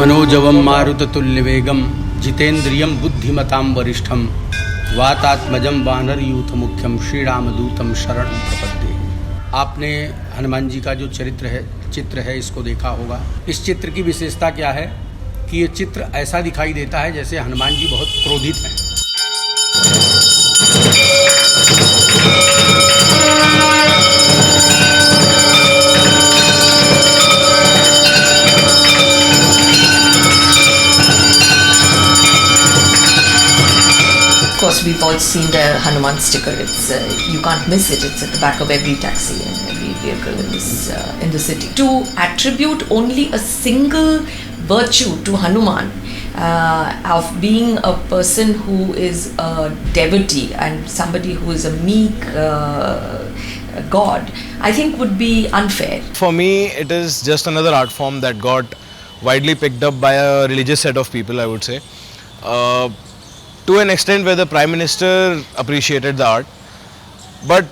मनोजवम मारुततुल्यवेगम जितेन्द्रियम बुद्धिमतां वरिष्ठम वातात्मजम वानरयूथ मुख्यम श्रीरामदूतम शरणं प्रपद्ये। आपने हनुमान जी का जो चित्र है इसको देखा होगा। इस चित्र की विशेषता क्या है कि ये चित्र ऐसा दिखाई देता है जैसे हनुमान जी बहुत क्रोधित हैं। Of course, we've all seen the Hanuman sticker. It's you can't miss it. It's at the back of every taxi and every vehicle in the city. To attribute only a single virtue to Hanuman, of being a person who is a devotee and somebody who is a meek god, I think would be unfair. For me, it is just another art form that got widely picked up by a religious set of people, I would say. To an extent where the Prime Minister appreciated the art. But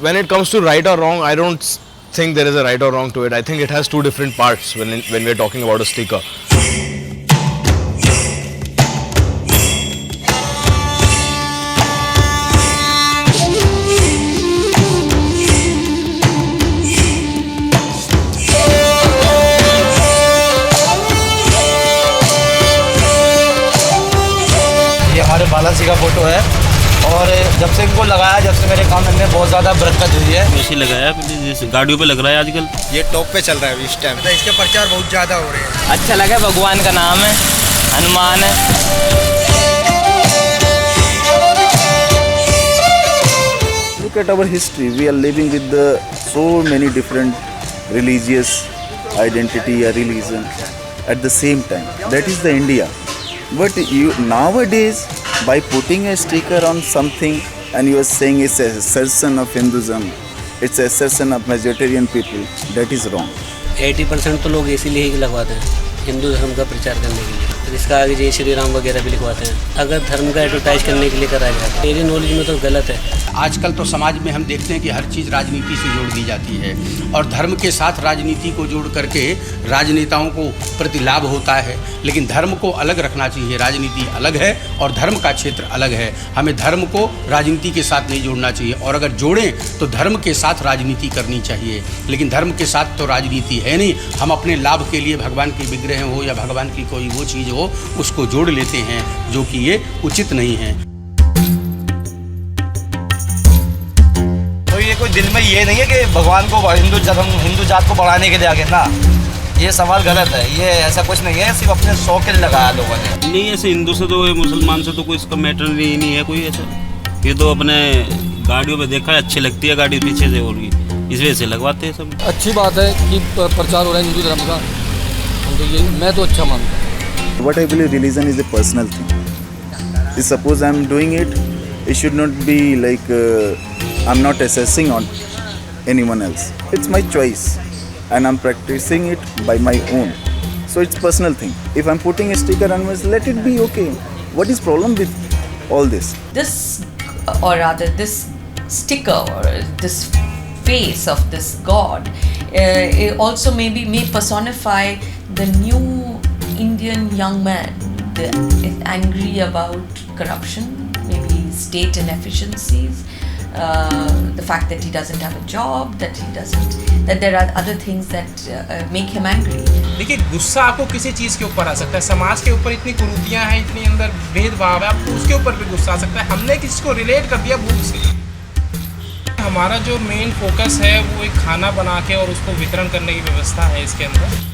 when it comes to right or wrong, I don't think there is a right or wrong to it. I think it has two different parts when we are talking about a sticker. हमारे बालाजी का photo है और जब से इनको लगाया, जब से मेरे काम में बहुत ज़्यादा बरकत हुई है। ऐसे लगाया, जैसे गाड़ियों पे लग रहा है आजकल। ये टॉप पे चल रहा है इस टाइम, तो इसके प्रचार बहुत ज़्यादा हो रहे हैं। अच्छा लगा, भगवान का नाम है, हनुमान है। Look at our history. We are living with so many different religious identity or religion at the same time. That is the India. But you nowadays, by putting a sticker on something and you are saying it's a assertion of Hinduism, it's a assertion of vegetarian people, that is wrong. 80% तो लोग इसीलिए ही लगवाते हैं, हिंदू धर्म का प्रचार करने के लिए। तो इसका आगे जय श्री राम वगैरह भी लिखवाते हैं, अगर धर्म का एडवर्टाइज करने के लिए कराया जाए। मेरी नॉलेज में तो गलत है। आजकल तो समाज में हम देखते हैं कि हर चीज़ राजनीति से जोड़ दी जाती है और धर्म के साथ राजनीति को जोड़ करके राजनेताओं को प्रति लाभ होता है। लेकिन धर्म को अलग रखना चाहिए, राजनीति अलग है और धर्म का क्षेत्र अलग है। हमें धर्म को राजनीति के साथ नहीं जोड़ना चाहिए और अगर जोड़ें तो धर्म के साथ राजनीति करनी चाहिए। लेकिन धर्म के साथ तो राजनीति है नहीं, हम अपने लाभ के लिए भगवान के विग्रह हो या भगवान की कोई वो चीज़ हो उसको जोड़ लेते हैं, जो कि ये उचित नहीं है। तो ये कोई दिल में ये नहीं है कि भगवान को हिंदू जात को बढ़ाने के लिए आगे ना, ये सवाल गलत है। ये ऐसा कुछ नहीं है, सिर्फ अपने शौक के लिए लगाया लोगों ने। नहीं, ऐसे हिंदू से तो मुसलमान से तो कोई इसका मैटर नहीं है कोई ऐसा। ये तो अपने गाड़ियों पे देखा है, अच्छी लगती है गाड़ी पीछे से, और इस वजह से लगवाते हैं सब। अच्छी बात है कि प्रचार हो रहा है हिंदू धर्म का, तो ये मैं तो अच्छा मानता हूँ। What I believe, religion is a personal thing. If suppose I am doing it, it should not be like I'm not assessing on anyone else. It's my choice and I'm practicing it by my own. So it's personal thing. If I'm putting a sticker on myself, let it be okay. What is problem with all this? This, or rather this sticker or this face of this god it also may personify the new Indian young man is angry about corruption, maybe state inefficiencies, the fact that he doesn't have a job, that there are other things that make him angry. देखिए, गुस्सा आपको किसी चीज़ के ऊपर आ सकता है। समाज के ऊपर इतनी कुरीतियाँ हैं, इतनी अंदर भेदभाव है, आपको उसके ऊपर भी गुस्सा आ सकता है। हमने किसी को रिलेट कर दिया भूख से। हमारा जो मेन फोकस है वो एक खाना बना के और उसको वितरण करने की व्यवस्था है इसके अंदर।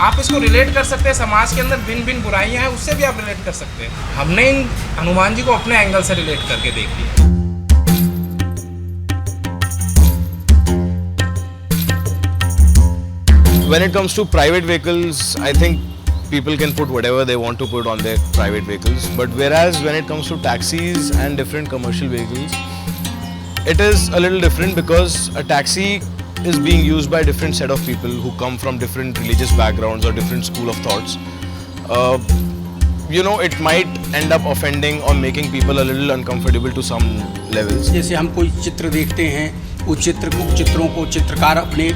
आप इसको रिलेट कर सकते हैं, समाज के अंदर भिन्न भिन्न बुराइयां हैं, उससे भी आप रिलेट कर सकते हैं। हमने इन हनुमान जी को अपने एंगल से रिलेट करके देख लिया। When it comes to private vehicles, I think people can put whatever they want to put on their private vehicles. But whereas when it comes to taxis and different commercial vehicles, it is a little different because a taxi is being used by a different set of people who come from different religious backgrounds or different school of thoughts. It might end up offending or making people a little uncomfortable to some levels. जैसे हम कोई चित्र देखते हैं, उस चित्रों को चित्रकार अपने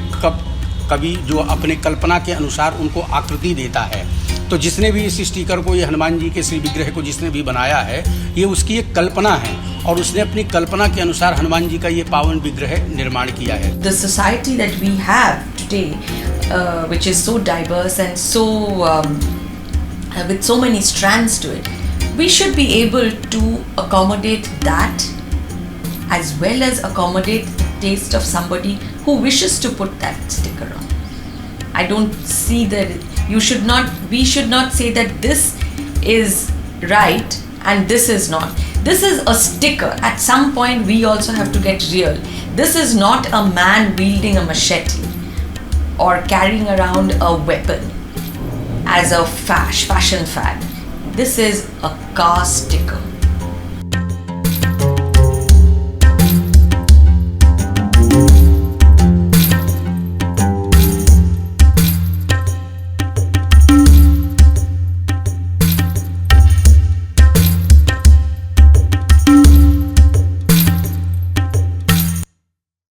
कवि जो अपने कल्पना के अनुसार उनको आकृति देता है। तो जिसने भी इस स्टिकर को, ये हनुमान जी के श्री विग्रह को जिसने भी बनाया है, ये उसकी एक कल्पना है और उसने अपनी कल्पना के अनुसार हनुमान जी का ये पावन विग्रह निर्माण किया है। The society that we have today, which is so diverse and so with so many strands to it, we should be able to accommodate that as well as accommodate the taste of somebody who wishes to put that sticker on. I don't see that we should not say that this is right and this is not. This is a sticker. At some point we also have to get real. This is not a man wielding a machete or carrying around a weapon as a fashion fad. This is a car sticker.